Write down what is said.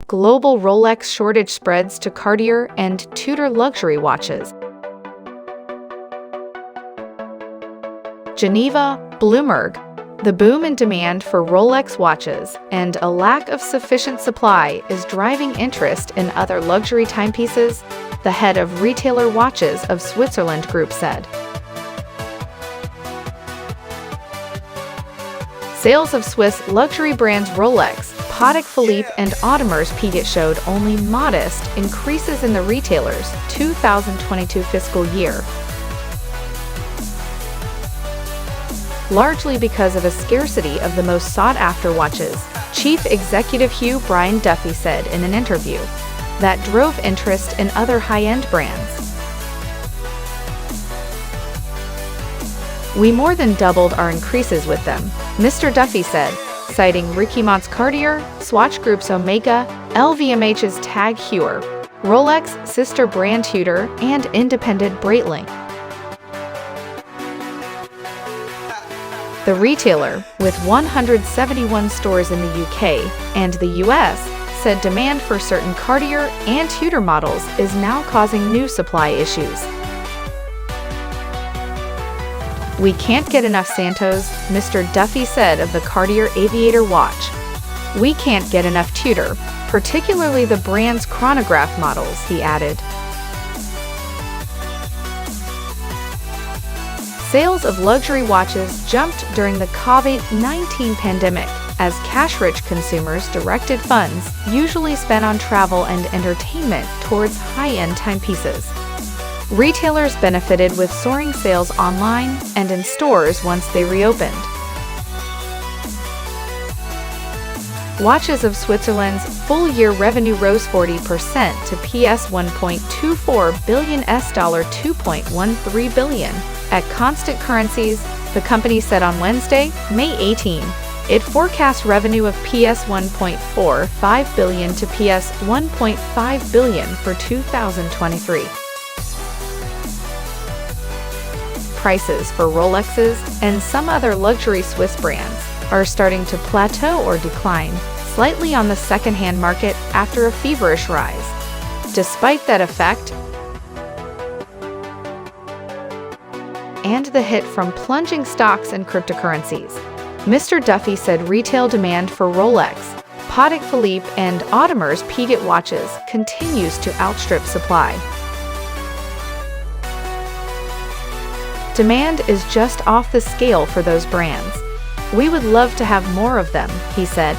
Global Rolex shortage spreads to Cartier and Tudor luxury watches. Geneva, Bloomberg. The boom in demand for Rolex watches and a lack of sufficient supply is driving interest in other luxury timepieces, the head of Retailer Watches of Switzerland Group said. Sales of Swiss luxury brands Rolex, Patek Philippe, and Audemars Piguet showed only modest increases in the retailer's 2022 fiscal year, largely because of a scarcity of the most sought-after watches, Chief Executive Hugh Brian Duffy said in an interview, that drove interest in other high-end brands. We more than doubled our increases with them, Mr. Duffy said, citing Richimon's Cartier, Swatch Group's Omega, LVMH's Tag Heuer, Rolex sister brand Tudor, and independent Breitling. The retailer, with 171 stores in the UK and the US, said demand for certain Cartier and Tudor models is now causing new supply issues. We can't get enough Santos, Mr. Duffy said of the Cartier Aviator watch. We can't get enough Tudor, particularly the brand's chronograph models, he added. Sales of luxury watches jumped during the COVID-19 pandemic as cash-rich consumers directed funds usually spent on travel and entertainment towards high-end timepieces. Retailers benefited with soaring sales online and in stores once they reopened. Watches of Switzerland's full-year revenue rose 40% to PS $1.24 billion, $2.13 billion. At constant currencies, the company said on Wednesday, May 18, it forecasts revenue of PS $1.45 billion to PS $1.5 billion for 2023. Prices for Rolexes and some other luxury Swiss brands are starting to plateau or decline slightly on the second-hand market after a feverish rise. Despite that effect and the hit from plunging stocks and cryptocurrencies, Mr. Duffy said retail demand for Rolex, Patek Philippe, and Audemars Piguet watches continues to outstrip supply. Demand is just off the scale for those brands. We would love to have more of them, he said.